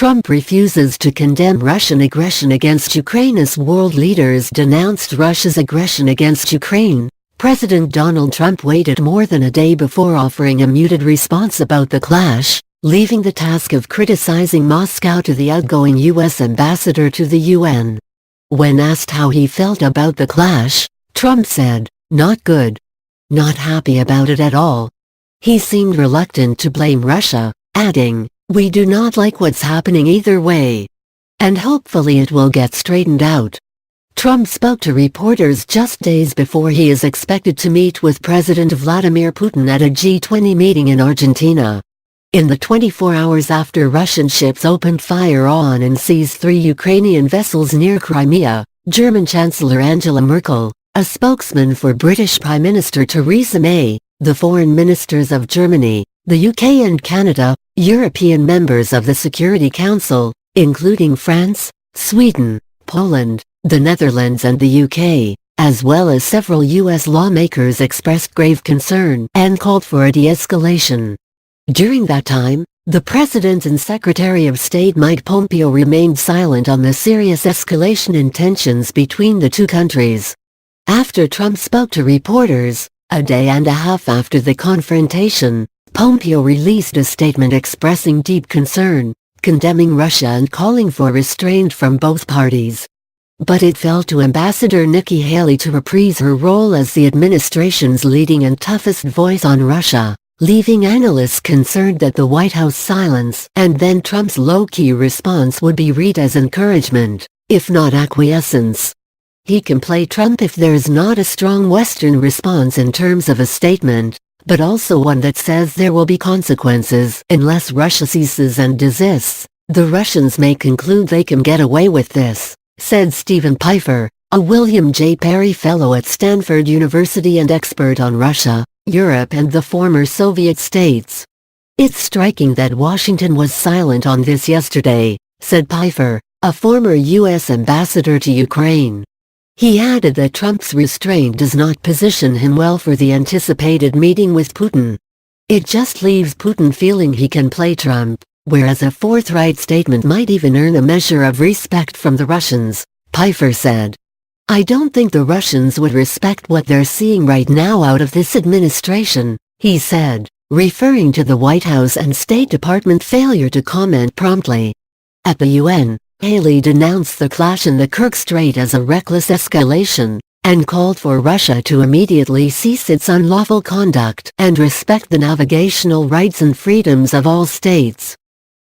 Trump refuses to condemn Russian aggression against Ukraine as world leaders denounced Russia's aggression against Ukraine. President Donald Trump waited more than a day before offering a muted response about the clash, leaving the task of criticizing Moscow to the outgoing U.S. ambassador to the UN. When asked how he felt about the clash, Trump said, "Not good. Not happy about it at all." He seemed reluctant to blame Russia, adding, "We do not like what's happening either way. And hopefully it will get straightened out." Trump spoke to reporters just days before he is expected to meet with President Vladimir Putin at a G20 meeting in Argentina. In the 24 hours after Russian ships opened fire on and seized 3 Ukrainian vessels near Crimea, German Chancellor Angela Merkel, a spokesman for British Prime Minister Theresa May, the foreign ministers of Germany, the UK and Canada, European members of the Security Council, including France, Sweden, Poland, the Netherlands and the UK, as well as several U.S. lawmakers expressed grave concern and called for a de-escalation. During that time, the President and Secretary of State Mike Pompeo remained silent on the serious escalation in tensions between the two countries. After Trump spoke to reporters, a day and a half after the confrontation, Pompeo released a statement expressing deep concern, condemning Russia and calling for restraint from both parties. But it fell to Ambassador Nikki Haley to reprise her role as the administration's leading and toughest voice on Russia, leaving analysts concerned that the White House silence and then Trump's low-key response would be read as encouragement, if not acquiescence. He can play Trump if there's not a strong Western response in terms of a statement, but also one that says there will be consequences unless Russia ceases and desists. The Russians may conclude they can get away with this, said Stephen Pfeiffer, a William J. Perry Fellow at Stanford University and expert on Russia, Europe and the former Soviet states. "It's striking that Washington was silent on this yesterday," said Pfeiffer, a former U.S. ambassador to Ukraine. He added that Trump's restraint does not position him well for the anticipated meeting with Putin. "It just leaves Putin feeling he can play Trump, whereas a forthright statement might even earn a measure of respect from the Russians," Pfeiffer said. "I don't think the Russians would respect what they're seeing right now out of this administration," he said, referring to the White House and State Department failure to comment promptly. At the UN, Haley denounced the clash in the Kerch Strait as a reckless escalation, and called for Russia to immediately cease its unlawful conduct and respect the navigational rights and freedoms of all states.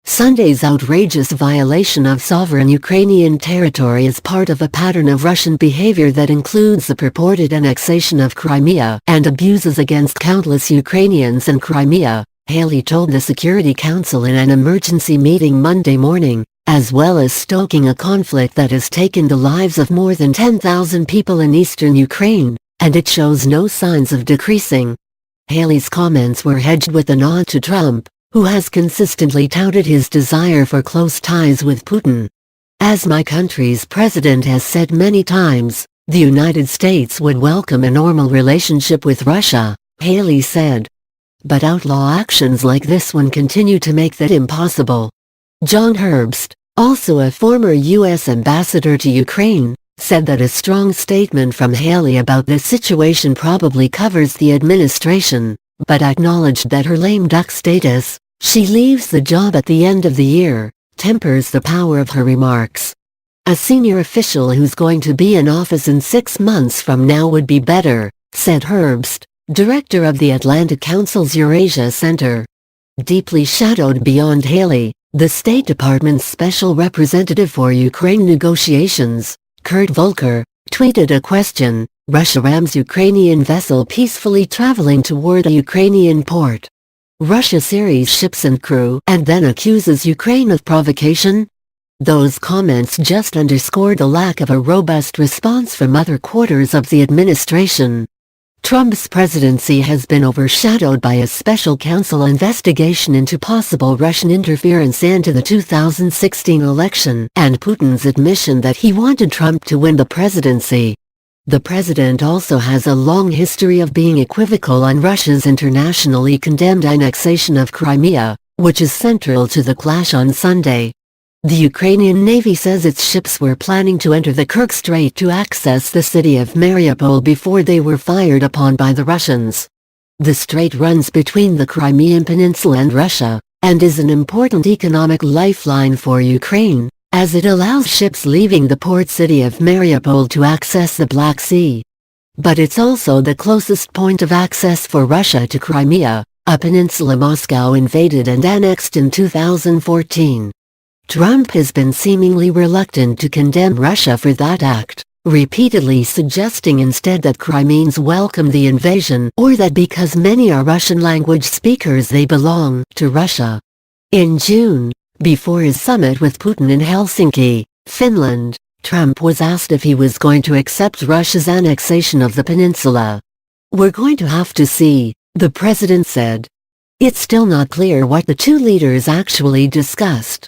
Sunday's outrageous violation of sovereign Ukrainian territory is part of a pattern of Russian behavior that includes the purported annexation of Crimea and abuses against countless Ukrainians in Crimea, Haley told the Security Council in an emergency meeting Monday morning, as well as stoking a conflict that has taken the lives of more than 10,000 people in eastern Ukraine, and it shows no signs of decreasing. Haley's comments were hedged with a nod to Trump, who has consistently touted his desire for close ties with Putin. "As my country's president has said many times, the United States would welcome a normal relationship with Russia," Haley said. "But outlaw actions like this one continue to make that impossible." John Herbst, also a former U.S. ambassador to Ukraine, said that a strong statement from Haley about this situation probably covers the administration, but acknowledged that her lame duck status, "she leaves the job at the end of the year," tempers the power of her remarks. "A senior official who's going to be in office in 6 months from now would be better," said Herbst, director of the Atlantic Council's Eurasia Center. Deeply shadowed beyond Haley, the State Department's special representative for Ukraine negotiations, Kurt Volker, tweeted a question: "Russia rams Ukrainian vessel peacefully traveling toward a Ukrainian port. Russia series ships and crew and then accuses Ukraine of provocation?" Those comments just underscore the lack of a robust response from other quarters of the administration. Trump's presidency has been overshadowed by a special counsel investigation into possible Russian interference into the 2016 election and Putin's admission that he wanted Trump to win the presidency. The president also has a long history of being equivocal on Russia's internationally condemned annexation of Crimea, which is central to the clash on Sunday. The Ukrainian Navy says its ships were planning to enter the Kerch Strait to access the city of Mariupol before they were fired upon by the Russians. The strait runs between the Crimean Peninsula and Russia, and is an important economic lifeline for Ukraine, as it allows ships leaving the port city of Mariupol to access the Black Sea. But it's also the closest point of access for Russia to Crimea, a peninsula Moscow invaded and annexed in 2014. Trump has been seemingly reluctant to condemn Russia for that act, repeatedly suggesting instead that Crimeans welcome the invasion or that because many are Russian-language speakers they belong to Russia. In June, before his summit with Putin in Helsinki, Finland, Trump was asked if he was going to accept Russia's annexation of the peninsula. "We're going to have to see," the president said. It's still not clear what the two leaders actually discussed.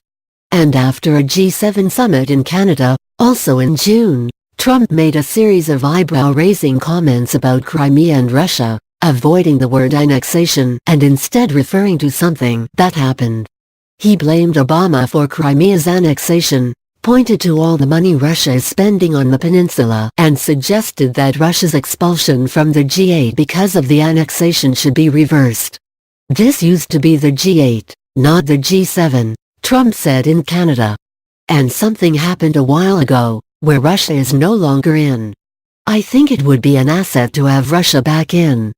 And after a G7 summit in Canada, also in June, Trump made a series of eyebrow-raising comments about Crimea and Russia, avoiding the word annexation and instead referring to something that happened. He blamed Obama for Crimea's annexation, pointed to all the money Russia is spending on the peninsula and suggested that Russia's expulsion from the G8 because of the annexation should be reversed. "This used to be the G8, not the G7, Trump said in Canada. "And something happened a while ago, where Russia is no longer in. I think it would be an asset to have Russia back in."